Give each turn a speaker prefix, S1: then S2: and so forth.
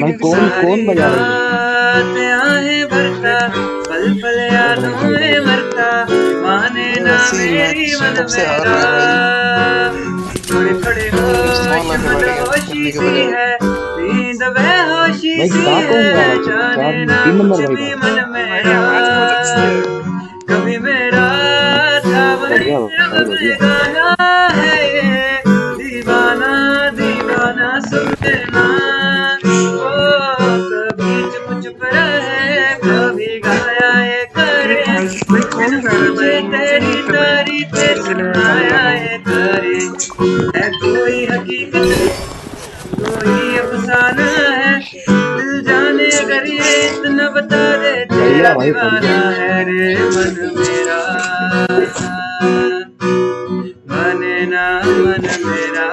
S1: भाई कौन
S2: सारी
S1: कौन बजा रहा है ये?
S2: रात आहें भरता, पल पल
S1: बहुत बड़ा
S2: यादों
S1: सिंगर
S2: में
S1: है।
S2: मरता, माने
S3: भाई
S2: ना
S3: वैसे ही
S2: मेरी
S3: मैच
S2: मन
S3: कब से हार
S2: मेरा।
S3: रहे हैं भाई।
S2: थोड़े थोड़े
S3: स्मॉल
S2: होश
S3: आके बैठ गया,
S2: मदहोशी
S3: जल्दी के
S2: सी
S3: बजाओ।
S2: है, नींद बेहोशी
S1: भाई
S2: सी
S1: गा कौन रहा
S2: है,
S1: है?
S2: जाने
S1: चार
S2: ना
S1: 3 नंबर
S2: कुछ
S1: भाई
S2: भी
S1: गा।
S2: मन
S3: भाई
S2: मेरा।
S3: आवाज बहुत अच्छी है।
S2: कभी मेरा था वही
S1: बढ़िया
S2: अब
S1: भाई बढ़िया।
S2: बेगाना है ये, दीवाना दीवाना सुन लेना। ओ कभी चुप चुप रहे, कभी गाया ये करे,
S3: भाई कौन गा रहा है
S2: तुझे
S3: भाई, मुझे नहीं
S2: तेरी
S3: पता भाई।
S2: तारीफें सुनाया ये करे। है कोई हकीकत, कोई अफसाना है, दिल जाने अगर ये इतना बता दे, तेरा
S1: बढ़िया भाई बढ़िया।
S2: दीवाना है रे मन मेरा। माने ना मन मेरा।